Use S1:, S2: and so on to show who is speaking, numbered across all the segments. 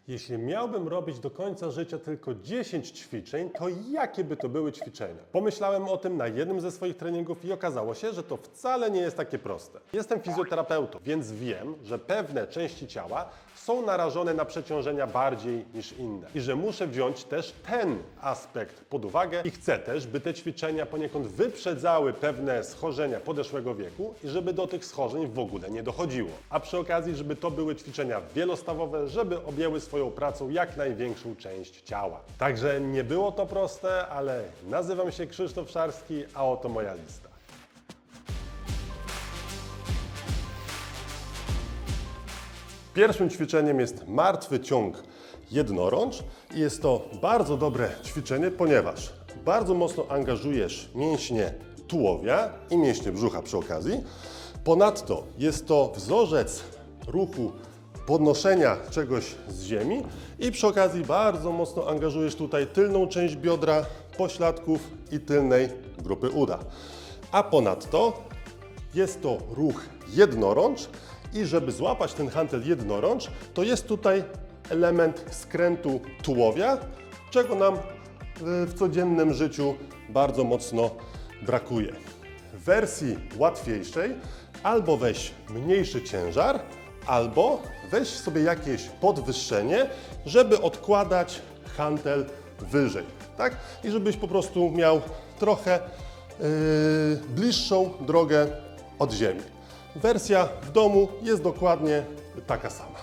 S1: Jeśli miałbym robić do końca życia tylko 10 ćwiczeń, to jakie by to były ćwiczenia? Pomyślałem o tym na jednym ze swoich treningów i okazało się, że to wcale nie jest takie proste. Jestem fizjoterapeutą, więc wiem, że pewne części ciała są narażone na przeciążenia bardziej niż inne i że muszę wziąć też ten aspekt pod uwagę i chcę też, by te ćwiczenia poniekąd wyprzedzały pewne schorzenia podeszłego wieku i żeby do tych schorzeń w ogóle nie dochodziło. A przy okazji, żeby to były ćwiczenia wielostawowe, żeby objęły swoją pracą jak największą część ciała. Także nie było to proste, ale nazywam się Krzysztof Szarski, a oto moja lista. Pierwszym ćwiczeniem jest martwy ciąg jednorącz i jest to bardzo dobre ćwiczenie, ponieważ bardzo mocno angażujesz mięśnie tułowia i mięśnie brzucha przy okazji. Ponadto jest to wzorzec ruchu podnoszenia czegoś z ziemi i przy okazji bardzo mocno angażujesz tutaj tylną część biodra, pośladków i tylnej grupy uda. A ponadto jest to ruch jednorącz i żeby złapać ten hantel jednorącz, to jest tutaj element skrętu tułowia, czego nam w codziennym życiu bardzo mocno brakuje. W wersji łatwiejszej albo weź mniejszy ciężar, albo weź sobie jakieś podwyższenie, żeby odkładać hantel wyżej, tak? I żebyś po prostu miał trochę bliższą drogę od ziemi. Wersja w domu jest dokładnie taka sama.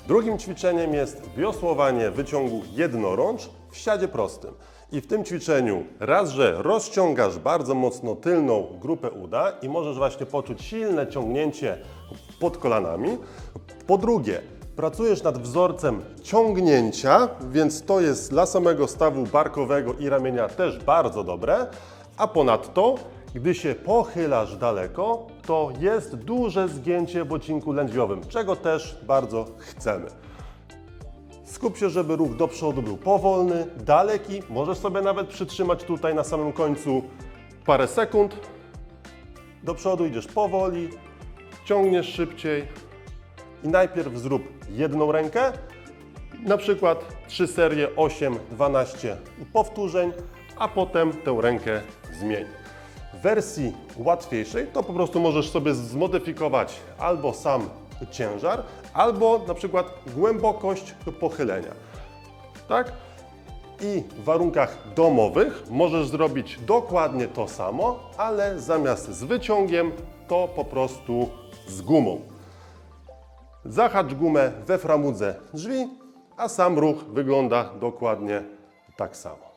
S1: Drugim ćwiczeniem jest wiosłowanie wyciągu jednorącz w siadzie prostym. I w tym ćwiczeniu raz, że rozciągasz bardzo mocno tylną grupę uda i możesz właśnie poczuć silne ciągnięcie pod kolanami. Po drugie, pracujesz nad wzorcem ciągnięcia, więc to jest dla samego stawu barkowego i ramienia też bardzo dobre. A ponadto, gdy się pochylasz daleko, to jest duże zgięcie w odcinku lędźwiowym, czego też bardzo chcemy. Skup się, żeby ruch do przodu był powolny, daleki. Możesz sobie nawet przytrzymać tutaj na samym końcu parę sekund. Do przodu idziesz powoli, ciągniesz szybciej i najpierw zrób jedną rękę, na przykład 3 serie 8-12 powtórzeń, a potem tę rękę zmień. W wersji łatwiejszej to po prostu możesz sobie zmodyfikować albo sam ciężar, albo na przykład głębokość pochylenia. Tak? I w warunkach domowych możesz zrobić dokładnie to samo, ale zamiast z wyciągiem, to po prostu z gumą. Zahacz gumę we framudze drzwi, a sam ruch wygląda dokładnie tak samo.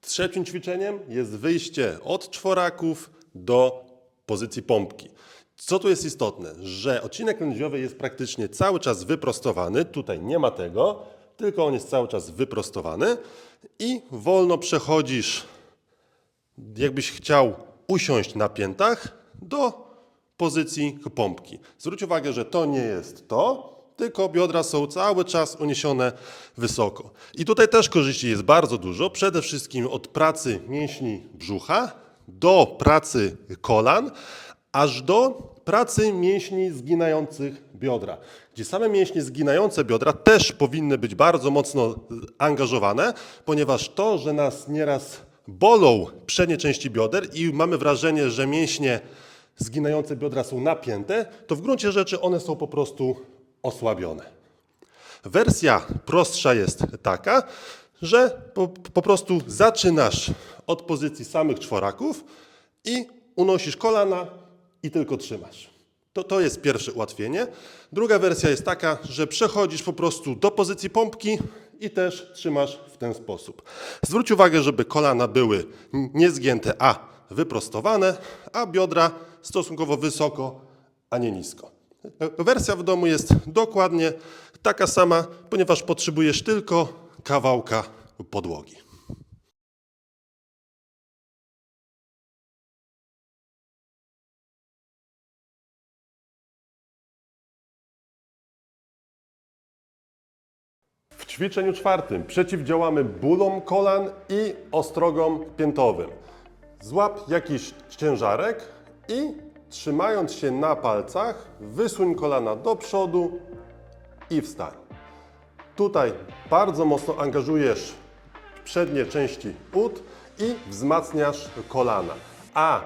S1: Trzecim ćwiczeniem jest wyjście od czworaków do pozycji pompki. Co tu jest istotne? Że odcinek lędźwiowy jest praktycznie cały czas wyprostowany. Tutaj nie ma tego, tylko on jest cały czas wyprostowany i wolno przechodzisz, jakbyś chciał usiąść na piętach, do pozycji pompki. Zwróć uwagę, że to nie jest to, tylko biodra są cały czas uniesione wysoko. I tutaj też korzyści jest bardzo dużo, przede wszystkim od pracy mięśni brzucha do pracy kolan, aż do pracy mięśni zginających biodra, gdzie same mięśnie zginające biodra też powinny być bardzo mocno angażowane, ponieważ to, że nas nieraz bolą przednie części bioder i mamy wrażenie, że mięśnie zginające biodra są napięte, to w gruncie rzeczy one są po prostu osłabione. Wersja prostsza jest taka, że po prostu zaczynasz od pozycji samych czworaków i unosisz kolana i tylko trzymasz. To jest pierwsze ułatwienie. Druga wersja jest taka, że przechodzisz po prostu do pozycji pompki i też trzymasz w ten sposób. Zwróć uwagę, żeby kolana były nie zgięte, a wyprostowane, a biodra stosunkowo wysoko, a nie nisko. Wersja w domu jest dokładnie taka sama, ponieważ potrzebujesz tylko kawałka podłogi. W ćwiczeniu czwartym przeciwdziałamy bólom kolan i ostrogom piętowym. Złap jakiś ciężarek i trzymając się na palcach, wysuń kolana do przodu i wstań. Tutaj bardzo mocno angażujesz przednie części ud i wzmacniasz kolana. A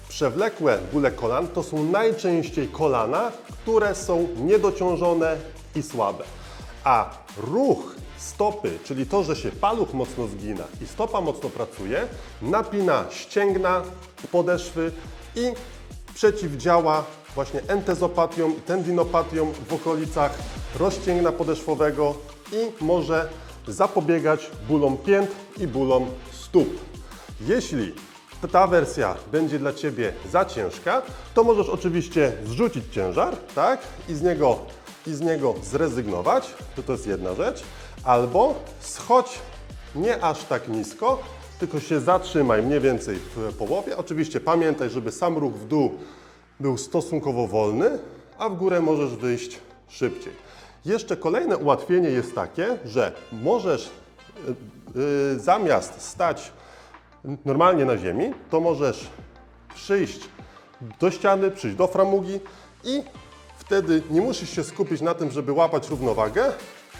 S1: przewlekłe bóle kolan to są najczęściej kolana, które są niedociążone i słabe. A ruch stopy, czyli to, że się paluch mocno zgina i stopa mocno pracuje, napina ścięgna, podeszwy i przeciwdziała właśnie entezopatią i tendinopatią w okolicach rozcięgna podeszwowego i może zapobiegać bólom pięt i bólom stóp. Jeśli ta wersja będzie dla Ciebie za ciężka, to możesz oczywiście zrzucić ciężar, tak? I z niego zrezygnować, to jest jedna rzecz, albo schodź nie aż tak nisko, tylko się zatrzymaj mniej więcej w połowie. Oczywiście pamiętaj, żeby sam ruch w dół był stosunkowo wolny, a w górę możesz wyjść szybciej. Jeszcze kolejne ułatwienie jest takie, że możesz zamiast stać normalnie na ziemi, to możesz przyjść do ściany, przyjść do framugi i wtedy nie musisz się skupić na tym, żeby łapać równowagę,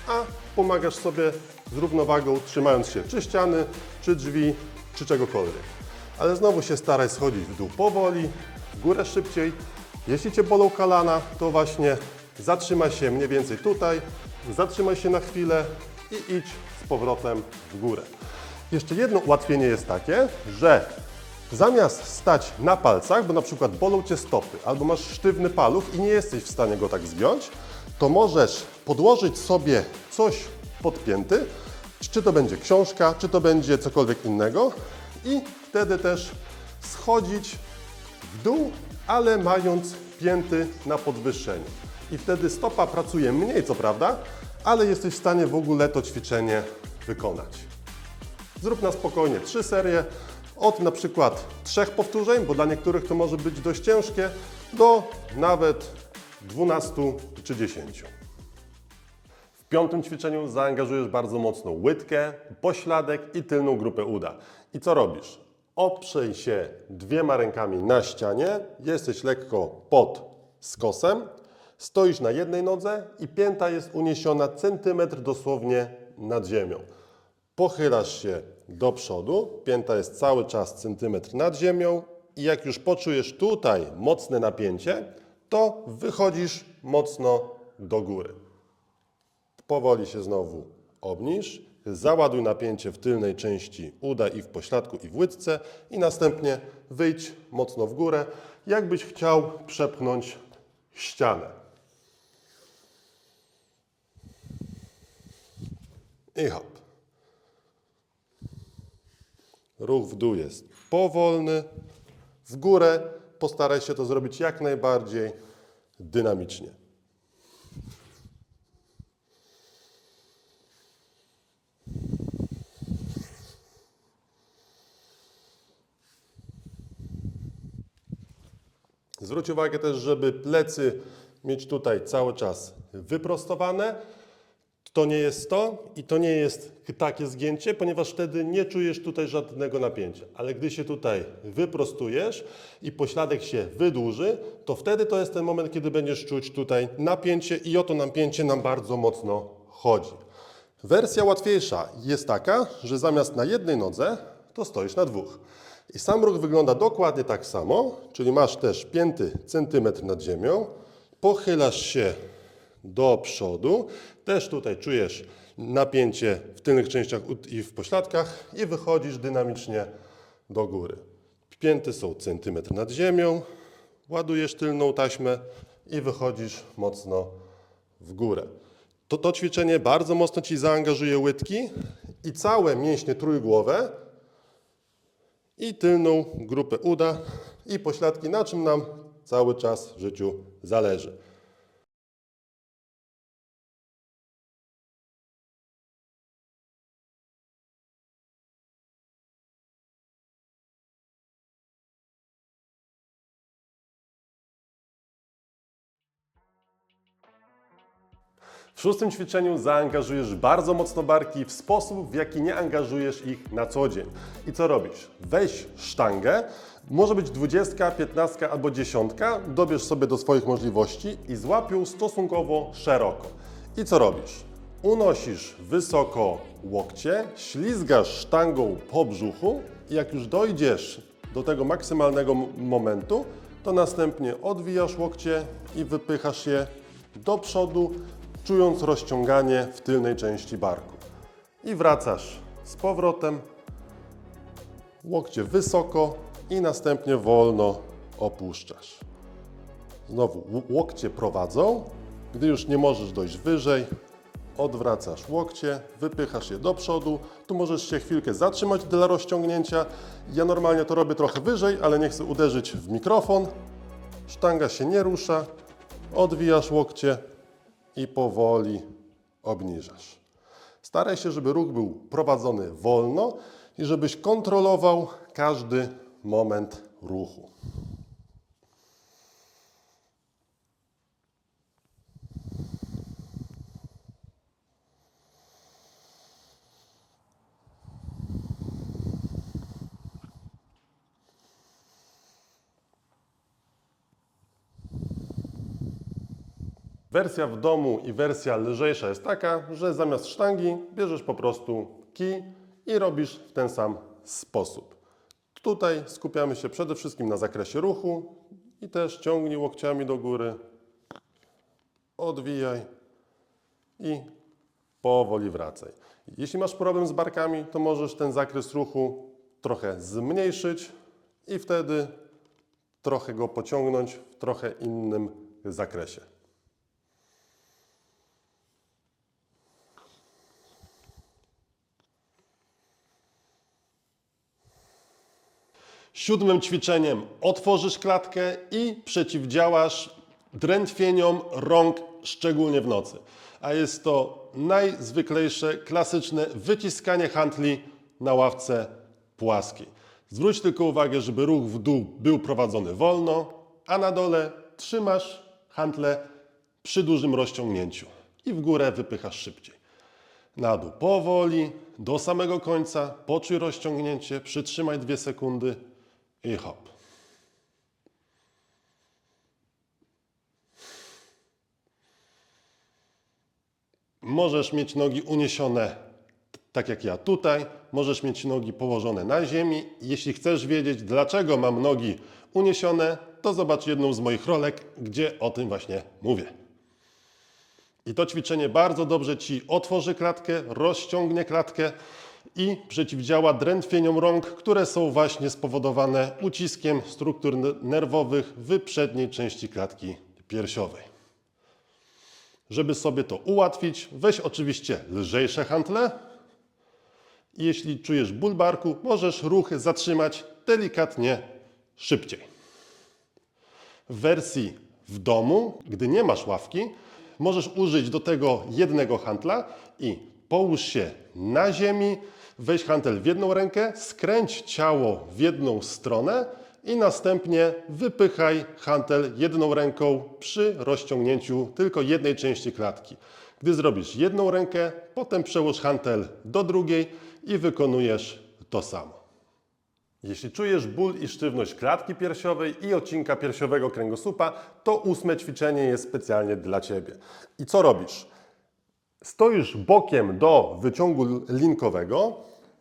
S1: a pomagasz sobie z równowagą, trzymając się czy ściany, czy drzwi, czy czegokolwiek. Ale znowu się staraj schodzić w dół powoli, w górę szybciej. Jeśli Cię bolą kolana, to właśnie zatrzymaj się mniej więcej tutaj, zatrzymaj się na chwilę i idź z powrotem w górę. Jeszcze jedno ułatwienie jest takie, że zamiast stać na palcach, bo na przykład bolą Cię stopy, albo masz sztywny paluch i nie jesteś w stanie go tak zgiąć, to możesz podłożyć sobie coś pod pięty, czy to będzie książka, czy to będzie cokolwiek innego i wtedy też schodzić w dół, ale mając pięty na podwyższeniu. I wtedy stopa pracuje mniej, co prawda, ale jesteś w stanie w ogóle to ćwiczenie wykonać. Zrób na spokojnie 3 serie od na przykład 3 powtórzeń, bo dla niektórych to może być dość ciężkie, do nawet 12 czy 10. W 5. ćwiczeniu zaangażujesz bardzo mocno łydkę, pośladek i tylną grupę uda. I co robisz? Oprzyj się 2 rękami na ścianie, jesteś lekko pod skosem, stoisz na jednej nodze i pięta jest uniesiona centymetr dosłownie nad ziemią. Pochylasz się do przodu, pięta jest cały czas centymetr nad ziemią i jak już poczujesz tutaj mocne napięcie, to wychodzisz mocno do góry. Powoli się znowu obniż, załaduj napięcie w tylnej części uda i w pośladku i w łydce i następnie wyjdź mocno w górę, jakbyś chciał przepchnąć ścianę. I hop. Ruch w dół jest powolny, w górę postaraj się to zrobić jak najbardziej dynamicznie. Zwróć uwagę też, żeby plecy mieć tutaj cały czas wyprostowane. To nie jest to i to nie jest takie zgięcie, ponieważ wtedy nie czujesz tutaj żadnego napięcia. Ale gdy się tutaj wyprostujesz i pośladek się wydłuży, to wtedy to jest ten moment, kiedy będziesz czuć tutaj napięcie i o to napięcie nam bardzo mocno chodzi. Wersja łatwiejsza jest taka, że zamiast na jednej nodze, to stoisz na 2. I sam ruch wygląda dokładnie tak samo, czyli masz też pięty centymetr nad ziemią, pochylasz się do przodu, też tutaj czujesz napięcie w tylnych częściach ud i w pośladkach i wychodzisz dynamicznie do góry. Pięty są centymetr nad ziemią, ładujesz tylną taśmę i wychodzisz mocno w górę. To ćwiczenie bardzo mocno Ci zaangażuje łydki i całe mięśnie trójgłowe i tylną grupę uda i pośladki, na czym nam cały czas w życiu zależy. W szóstym ćwiczeniu zaangażujesz bardzo mocno barki w sposób, w jaki nie angażujesz ich na co dzień. I co robisz? Weź sztangę, może być 20, 15 albo 10, dobierz sobie do swoich możliwości i złap ją stosunkowo szeroko. I co robisz? Unosisz wysoko łokcie, ślizgasz sztangą po brzuchu i jak już dojdziesz do tego maksymalnego momentu, to następnie odwijasz łokcie i wypychasz je do przodu, czując rozciąganie w tylnej części barku. I wracasz z powrotem, łokcie wysoko i następnie wolno opuszczasz. Znowu łokcie prowadzą, gdy już nie możesz dojść wyżej, odwracasz łokcie, wypychasz je do przodu. Tu możesz się chwilkę zatrzymać dla rozciągnięcia. Ja normalnie to robię trochę wyżej, ale nie chcę uderzyć w mikrofon. Sztanga się nie rusza, odwijasz łokcie i powoli obniżasz. Staraj się, żeby ruch był prowadzony wolno i żebyś kontrolował każdy moment ruchu. Wersja w domu i wersja lżejsza jest taka, że zamiast sztangi bierzesz po prostu kij i robisz w ten sam sposób. Tutaj skupiamy się przede wszystkim na zakresie ruchu i też ciągnij łokciami do góry, odwijaj i powoli wracaj. Jeśli masz problem z barkami, to możesz ten zakres ruchu trochę zmniejszyć i wtedy trochę go pociągnąć w trochę innym zakresie. Siódmym ćwiczeniem otworzysz klatkę i przeciwdziałasz drętwieniom rąk, szczególnie w nocy. A jest to najzwyklejsze, klasyczne wyciskanie hantli na ławce płaskiej. Zwróć tylko uwagę, żeby ruch w dół był prowadzony wolno, a na dole trzymasz hantlę przy dużym rozciągnięciu i w górę wypychasz szybciej. Na dół powoli, do samego końca, poczuj rozciągnięcie, przytrzymaj 2 sekundy i hop. Możesz mieć nogi uniesione, tak jak ja tutaj. Możesz mieć nogi położone na ziemi. Jeśli chcesz wiedzieć, dlaczego mam nogi uniesione, to zobacz jedną z moich rolek, gdzie o tym właśnie mówię. I to ćwiczenie bardzo dobrze Ci otworzy klatkę, rozciągnie klatkę i przeciwdziała drętwieniom rąk, które są właśnie spowodowane uciskiem struktur nerwowych w przedniej części klatki piersiowej. Żeby sobie to ułatwić, weź oczywiście lżejsze hantle i jeśli czujesz ból barku, możesz ruch zatrzymać delikatnie szybciej. W wersji w domu, gdy nie masz ławki, możesz użyć do tego jednego hantla i połóż się na ziemi, weź hantel w jedną rękę, skręć ciało w jedną stronę i następnie wypychaj hantel jedną ręką przy rozciągnięciu tylko jednej części klatki. Gdy zrobisz jedną rękę, potem przełóż hantel do drugiej i wykonujesz to samo. Jeśli czujesz ból i sztywność klatki piersiowej i odcinka piersiowego kręgosłupa, to 8. ćwiczenie jest specjalnie dla Ciebie. I co robisz? Stoisz bokiem do wyciągu linkowego,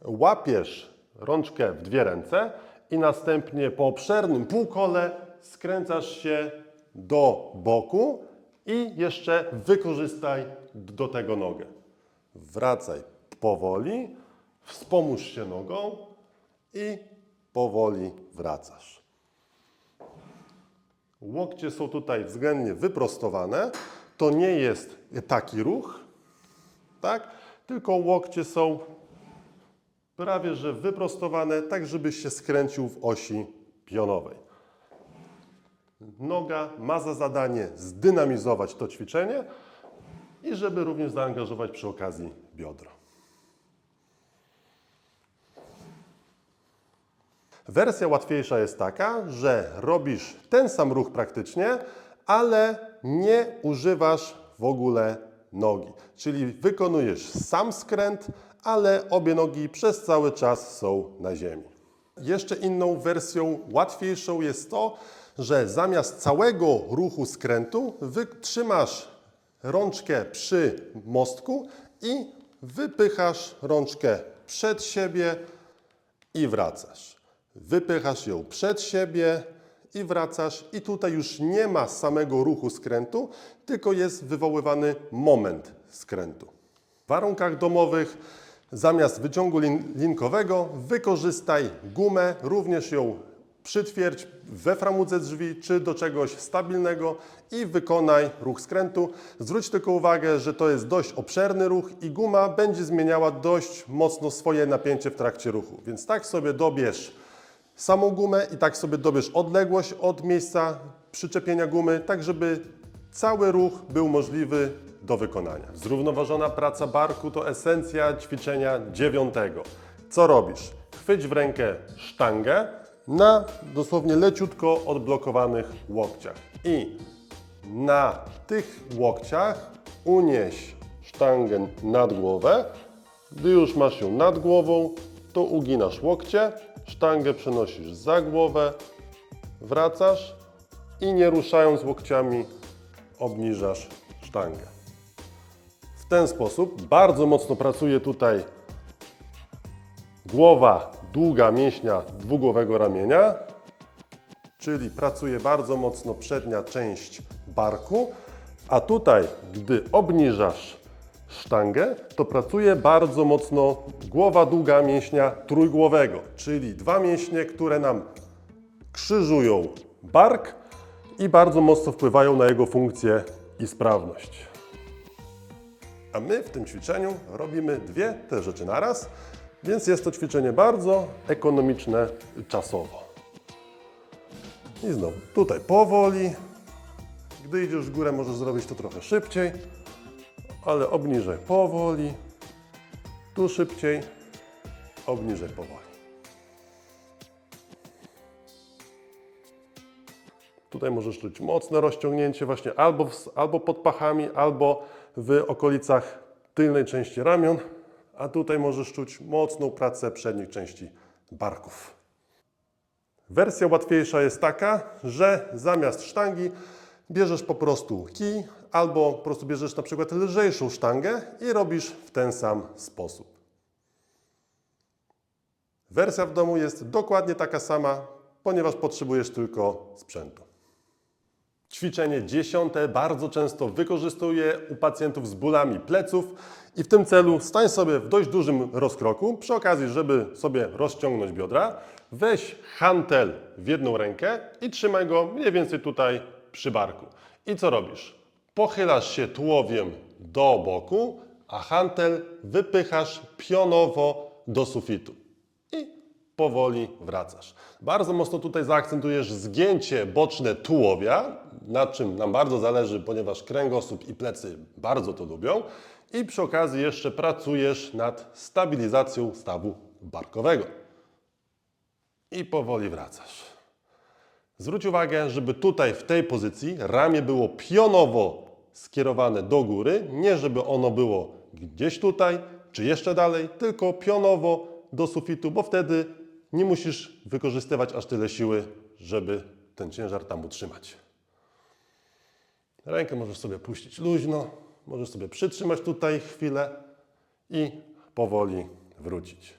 S1: łapiesz rączkę w 2 ręce i następnie po obszernym półkole skręcasz się do boku i jeszcze wykorzystaj do tego nogę. Wracaj powoli, wspomóż się nogą i powoli wracasz. Łokcie są tutaj względnie wyprostowane. To nie jest taki ruch, tak? Tylko łokcie są prawie że wyprostowane, tak żebyś się skręcił w osi pionowej. Noga ma za zadanie zdynamizować to ćwiczenie i żeby również zaangażować przy okazji biodro. Wersja łatwiejsza jest taka, że robisz ten sam ruch praktycznie, ale nie używasz w ogóle nogi. Czyli wykonujesz sam skręt, ale obie nogi przez cały czas są na ziemi. Jeszcze inną wersją, łatwiejszą jest to, że zamiast całego ruchu skrętu trzymasz rączkę przy mostku i wypychasz rączkę przed siebie i wracasz. Wypychasz ją przed siebie i wracasz i tutaj już nie ma samego ruchu skrętu, tylko jest wywoływany moment skrętu. W warunkach domowych zamiast wyciągu linkowego wykorzystaj gumę, również ją przytwierdź we framudze drzwi czy do czegoś stabilnego i wykonaj ruch skrętu. Zwróć tylko uwagę, że to jest dość obszerny ruch i guma będzie zmieniała dość mocno swoje napięcie w trakcie ruchu. Więc tak sobie dobierz samą gumę i tak sobie dobierz odległość od miejsca przyczepienia gumy, tak żeby cały ruch był możliwy do wykonania. Zrównoważona praca barku to esencja ćwiczenia 9. Co robisz? Chwyć w rękę sztangę na dosłownie leciutko odblokowanych łokciach i na tych łokciach unieś sztangę nad głowę. Gdy już masz ją nad głową, to uginasz łokcie, sztangę przenosisz za głowę, wracasz i nie ruszając łokciami obniżasz sztangę. W ten sposób bardzo mocno pracuje tutaj głowa długa mięśnia dwugłowego ramienia, czyli pracuje bardzo mocno przednia część barku, a tutaj, gdy obniżasz sztangę, to pracuje bardzo mocno głowa długa mięśnia trójgłowego, czyli dwa mięśnie, które nam krzyżują bark i bardzo mocno wpływają na jego funkcję i sprawność. A my w tym ćwiczeniu robimy dwie te rzeczy naraz, więc jest to ćwiczenie bardzo ekonomiczne czasowo. I znowu tutaj powoli. Gdy idziesz w górę, możesz zrobić to trochę szybciej, ale obniżaj powoli. Tu szybciej, obniżaj powoli. Tutaj możesz czuć mocne rozciągnięcie właśnie albo pod pachami, albo w okolicach tylnej części ramion, a tutaj możesz czuć mocną pracę przednich części barków. Wersja łatwiejsza jest taka, że zamiast sztangi bierzesz po prostu kij, albo po prostu bierzesz na przykład lżejszą sztangę i robisz w ten sam sposób. Wersja w domu jest dokładnie taka sama, ponieważ potrzebujesz tylko sprzętu. Ćwiczenie 10 bardzo często wykorzystuję u pacjentów z bólami pleców i w tym celu stań sobie w dość dużym rozkroku, przy okazji, żeby sobie rozciągnąć biodra, weź hantel w jedną rękę i trzymaj go mniej więcej tutaj przy barku. I co robisz? Pochylasz się tułowiem do boku, a hantel wypychasz pionowo do sufitu. I powoli wracasz. Bardzo mocno tutaj zaakcentujesz zgięcie boczne tułowia, na czym nam bardzo zależy, ponieważ kręgosłup i plecy bardzo to lubią. I przy okazji jeszcze pracujesz nad stabilizacją stawu barkowego. I powoli wracasz. Zwróć uwagę, żeby tutaj w tej pozycji ramię było pionowo skierowane do góry, nie żeby ono było gdzieś tutaj, czy jeszcze dalej, tylko pionowo do sufitu, bo wtedy nie musisz wykorzystywać aż tyle siły, żeby ten ciężar tam utrzymać. Rękę możesz sobie puścić luźno, możesz sobie przytrzymać tutaj chwilę i powoli wrócić.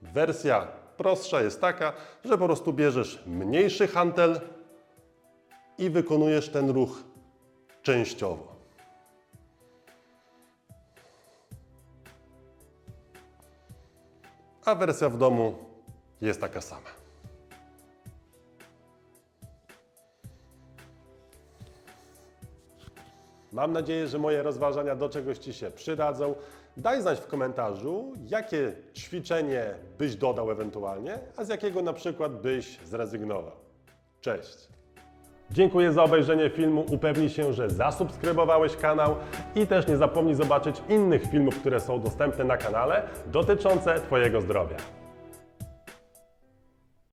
S1: Wersja prostsza jest taka, że po prostu bierzesz mniejszy hantel i wykonujesz ten ruch częściowo. A wersja w domu jest taka sama. Mam nadzieję, że moje rozważania do czegoś Ci się przydadzą. Daj znać w komentarzu, jakie ćwiczenie byś dodał ewentualnie, a z jakiego na przykład byś zrezygnował. Cześć! Dziękuję za obejrzenie filmu. Upewnij się, że zasubskrybowałeś kanał i też nie zapomnij zobaczyć innych filmów, które są dostępne na kanale dotyczące Twojego zdrowia.